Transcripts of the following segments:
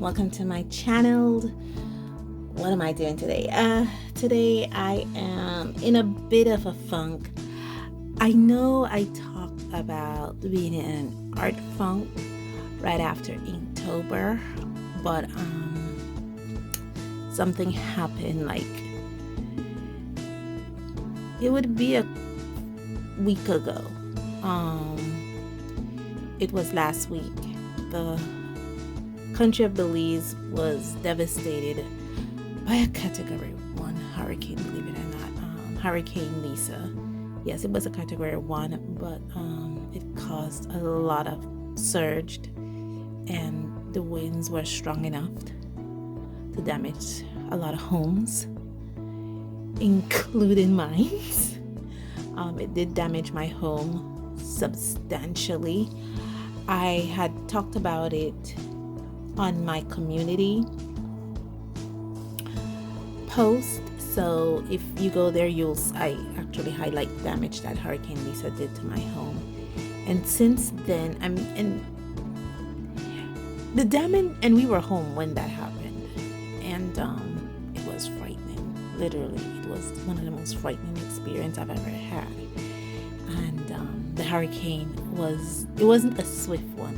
welcome to my channel. What am I doing today? Today I am in a bit of a funk. I know I talked about being in an art funk right after Inktober, but something happened, like it would be a week ago. It was last week. The country of Belize was devastated by a Category 1 hurricane, believe it or not. Hurricane Lisa. Yes, it was a Category 1, but it caused a lot of surge, and the winds were strong enough to damage a lot of homes, including mine. It did damage my home substantially. I had talked about it on my community post, so if you go there, I actually highlight the damage that Hurricane Lisa did to my home. And since then, the damage, and we were home when that happened, and it was frightening. Literally, it was one of the most frightening experiences I've ever had. And the hurricane wasn't a swift one.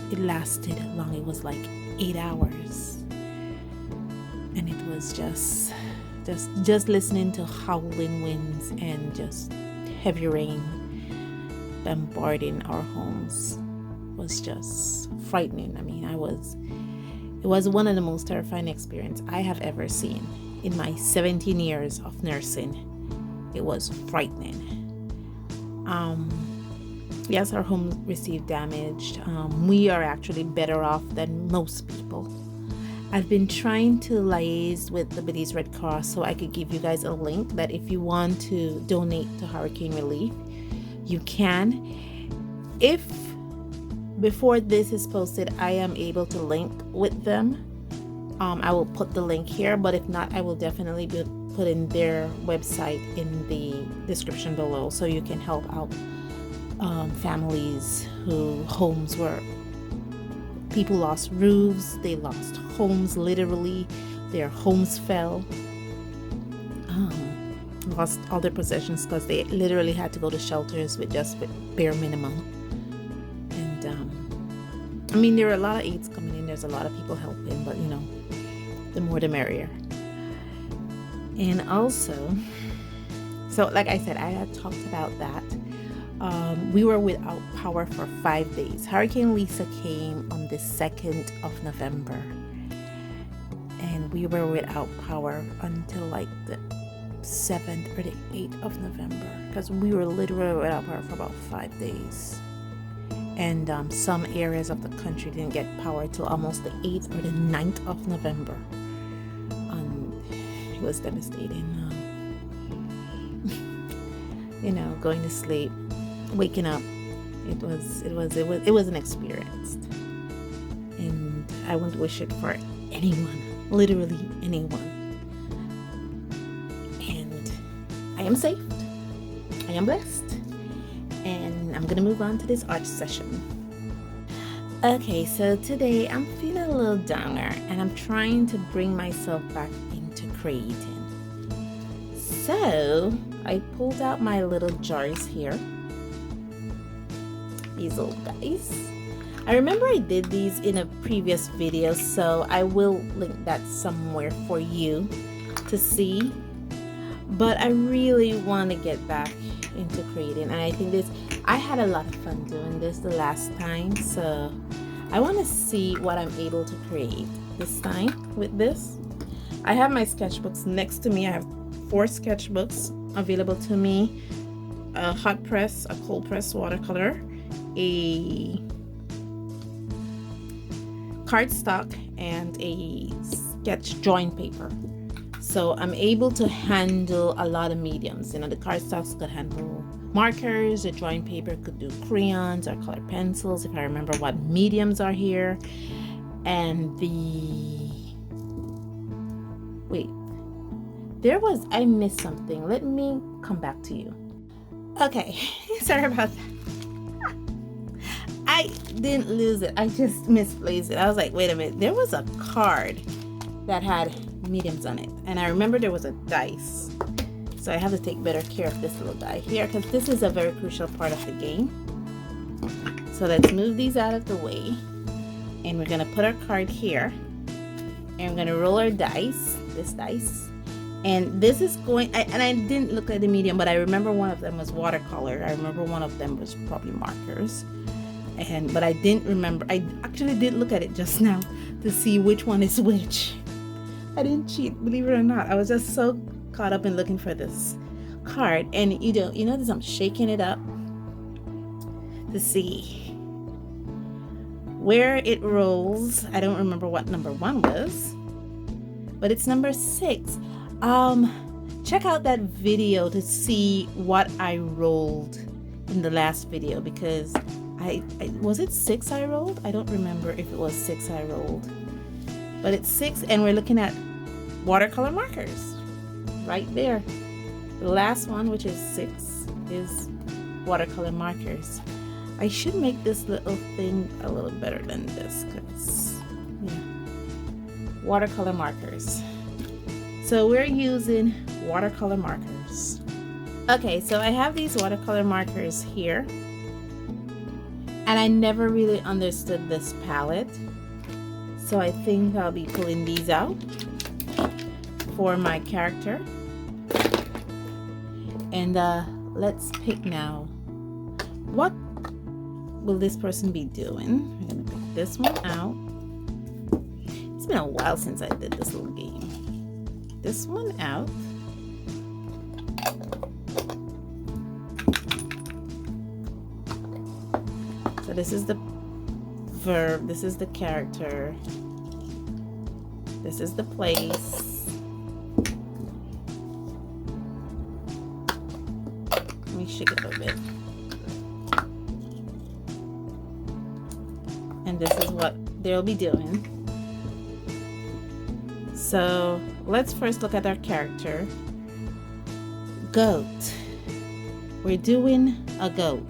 It lasted long. It was like 8 hours, and it was just listening to howling winds and just heavy rain bombarding our homes was just frightening. I mean, it was one of the most terrifying experiences I have ever seen in my 17 years of nursing. It was frightening. Yes, our home received damage. We are actually better off than most people. I've been trying to liaise with the Belize Red Cross so I could give you guys a link that if you want to donate to hurricane relief, you can. If before this is posted, I am able to link with them, I will put the link here, but if not, I will definitely be putting their website in the description below so you can help out families whose homes were, people lost roofs, they lost homes, literally their homes fell, lost all their possessions because they literally had to go to shelters with just bare minimum. And I mean, there are a lot of aids coming in, there's a lot of people helping, but the more the merrier. And also, so like I said, I had talked about that. We were without power for 5 days. Hurricane Lisa came on the 2nd of November, and we were without power until like the 7th or the 8th of November, because we were literally without power for about 5 days. And some areas of the country didn't get power till almost the 8th or the 9th of November. It was devastating. Going to sleep, waking up, it was an experience, and I wouldn't wish it for anyone, literally anyone. And I am safe, I am blessed, and I'm gonna move on to this art session. Okay, so today I'm feeling a little downer, and I'm trying to bring myself back into creating. So I pulled out my little jars here, these little guys. I remember I did these in a previous video, so I will link that somewhere for you to see. But I really want to get back into creating, and I think I had a lot of fun doing this the last time, so I want to see what I'm able to create this time with this. I have my sketchbooks next to me. I have 4 sketchbooks available to me: a hot press, a cold press watercolor, a cardstock, and a sketch drawing paper. So I'm able to handle a lot of mediums. The cardstocks could handle markers, the drawing paper could do crayons or colored pencils, if I remember what mediums are here. And I missed something. Let me come back to you. Okay, sorry about that. I I didn't lose it. I just misplaced it. I was like, wait a minute. There was a card that had mediums on it. And I remember there was a dice. So I have to take better care of this little die here because this is a very crucial part of the game. So let's move these out of the way. And we're going to put our card here. And we're going to roll our dice. This dice. And this is going, and I didn't look at the medium, but I remember one of them was watercolor. I remember one of them was probably markers. But I didn't remember. I actually did look at it just now to see which one is which. I didn't cheat, believe it or not. I was just so caught up in looking for this card. And you notice I'm shaking it up to see where it rolls. I don't remember what number 1 was, but it's number 6. Check out that video to see what I rolled in the last video, because I was it 6 I rolled? I don't remember if it was 6 I rolled, but it's 6, and we're looking at watercolor markers right there. The last one, which is 6, is watercolor markers. I should make this little thing a little better than this, because watercolor markers. So we're using watercolor markers. Okay, so I have these watercolor markers here, and I never really understood this palette, so I think I'll be pulling these out for my character. And let's pick now. What will this person be doing? I'm gonna pick this one out. It's been a while since I did this little game. This one out. So this is the verb, this is the character, this is the place. Let me shake it a bit. And this is what they'll be doing. So let's first look at our character. Goat. We're doing a goat.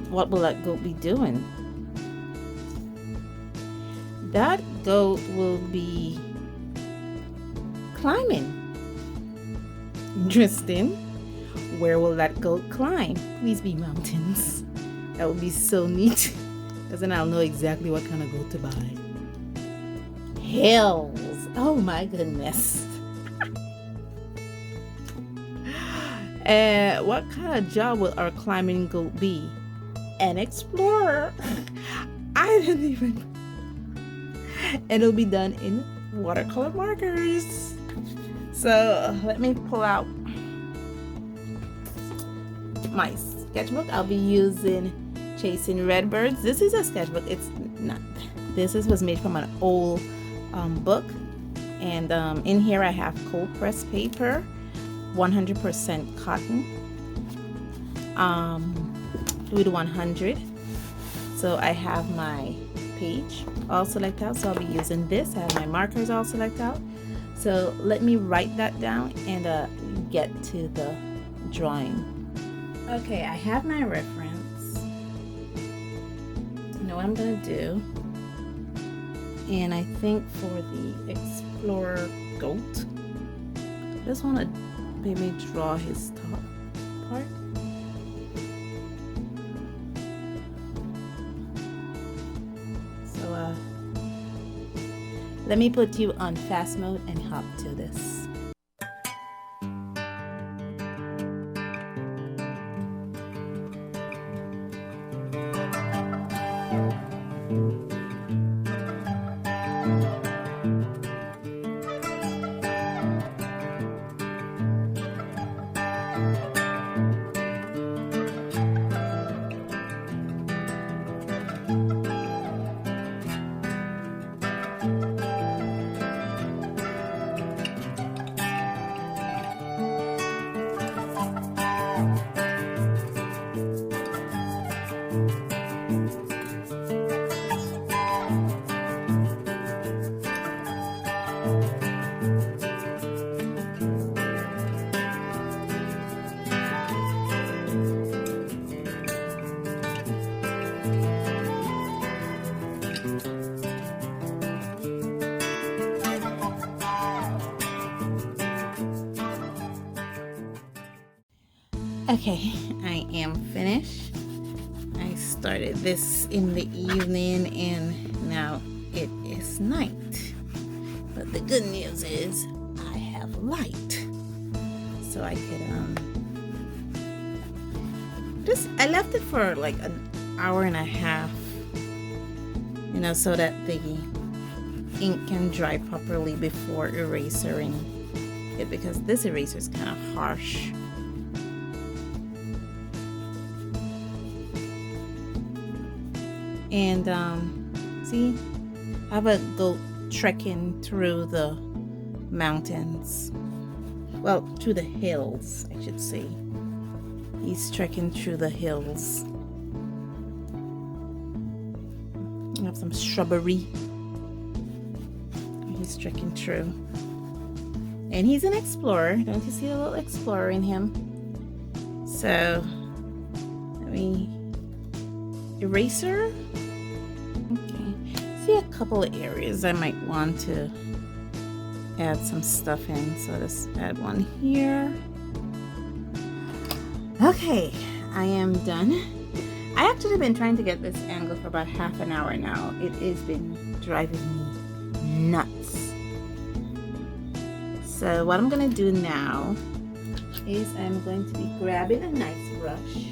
What will that goat be doing? That goat will be climbing. Interesting. Where will that goat climb? Please be mountains. That would be so neat. Because then I'll know exactly what kind of goat to buy. Hills. Oh my goodness. What kind of job will our climbing goat be? An explorer. I didn't even. And it'll be done in watercolor markers. So let me pull out my sketchbook. I'll be using Chasing Redbirds. This is a sketchbook. It's not. This was made from an old book. And in here I have cold pressed paper, 100% cotton, fluid 100. So I have my page all selected out, so I'll be using this. I have my markers all selected out. So let me write that down and get to the drawing. Okay, I have my reference. I know what I'm gonna do. And I think for the explorer goat, I just want to maybe draw his top part. So let me put you on fast mode and hop to this. Okay, I am finished. I started this in the evening and now it is night. But the good news is I have light. So I could I left it for like an hour and a half, you know, so that the ink can dry properly before erasing it, because this eraser is kind of harsh. And see, I have a goat trekking through the mountains, well, through the hills I should say. He's trekking through the hills. I have some shrubbery he's trekking through, and he's an explorer. Don't you see a little explorer in him? So let me eraser. Okay, see a couple of areas I might want to add some stuff in, so let's add one here. Okay, I am done. I actually been trying to get this angle for about half an hour now. It has been driving me nuts. So what I'm gonna do now is I'm going to be grabbing a nice brush.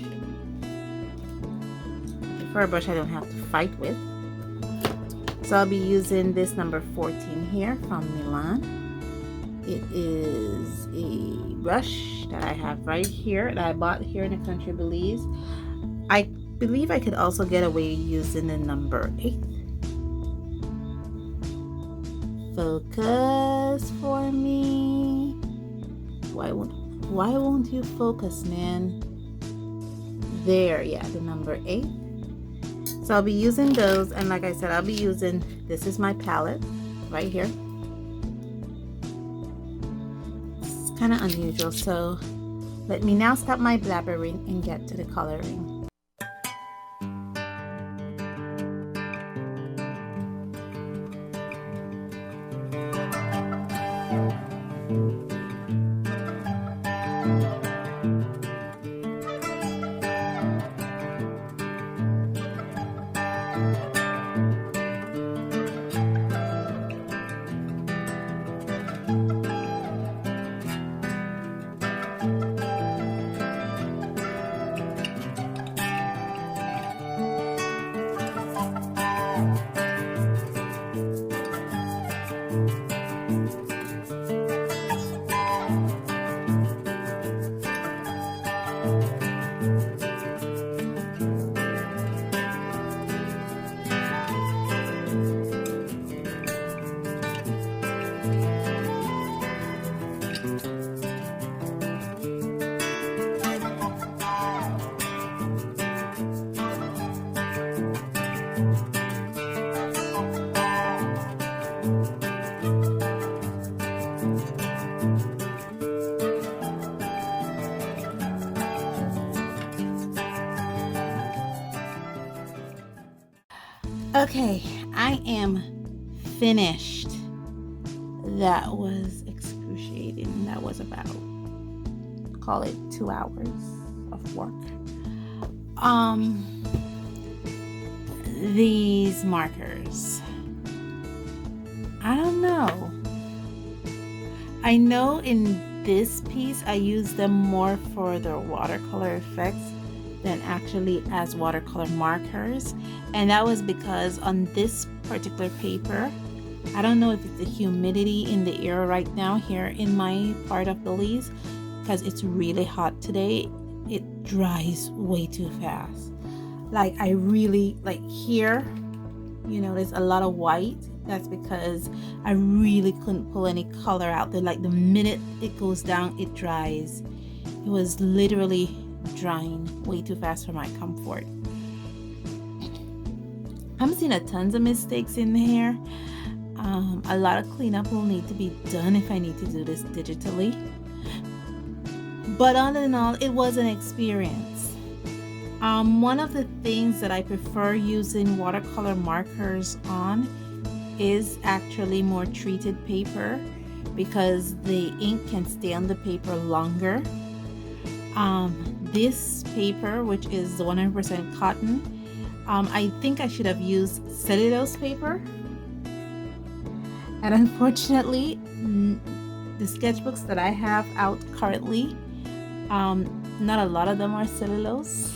For a brush I don't have to fight with. So I'll be using this number 14 here from Milan. It is a brush that I have right here that I bought here in the country of Belize. I believe I could also get away using the number 8. Focus for me. Why won't you focus, man? There, yeah, the number 8. So I'll be using those, and like I said, I'll be using, this is my palette right here. It's kind of unusual, so let me now stop my blabbering and get to the coloring. Okay, I am finished. That was excruciating. That was about, call it 2 hours of work. These markers, I don't know. I know in this piece I use them more for the watercolor effects than actually as watercolor markers, and that was because on this particular paper, I don't know if it's the humidity in the air right now here in my part of Belize, because it's really hot today. It dries way too fast. Like I really, like here, you know, there's a lot of white. That's because I really couldn't pull any color out there. Like the minute it goes down, it dries. It was literally drying way too fast for my comfort. I'm seeing tons of mistakes in here. A lot of cleanup will need to be done if I need to do this digitally. But all in all, it was an experience. One of the things that I prefer using watercolor markers on is actually more treated paper, because the ink can stay on the paper longer. this paper, which is 100% cotton. I think I should have used cellulose paper. And unfortunately, the sketchbooks that I have out currently, not a lot of them are cellulose.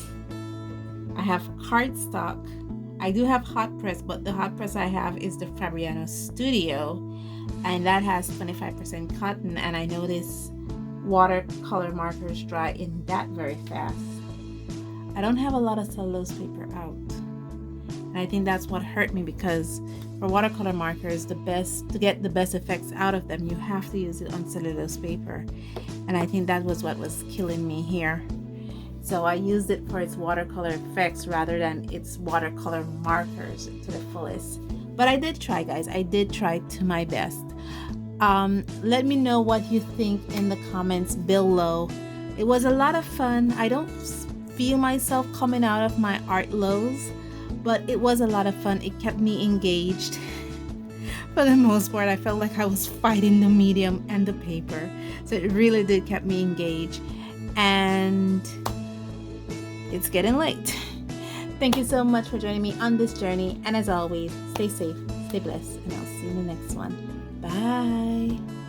I have cardstock. I do have hot press, but the hot press I have is the Fabriano Studio, and that has 25% cotton, and I notice watercolor markers dry in that very fast. I don't have a lot of cellulose paper out, and I think that's what hurt me, because for watercolor markers, to get the best effects out of them, you have to use it on cellulose paper, and I think that was what was killing me here. So I used it for its watercolor effects rather than its watercolor markers to the fullest. But I did try, guys. I did try to my best. Let me know what you think in the comments below. It was a lot of fun. I don't feel myself coming out of my art lows, but it was a lot of fun. It kept me engaged. For the most part, I felt like I was fighting the medium and the paper. So it really did keep me engaged. And it's getting late. Thank you so much for joining me on this journey. And as always, stay safe, stay blessed, and I'll see you in the next one. Bye.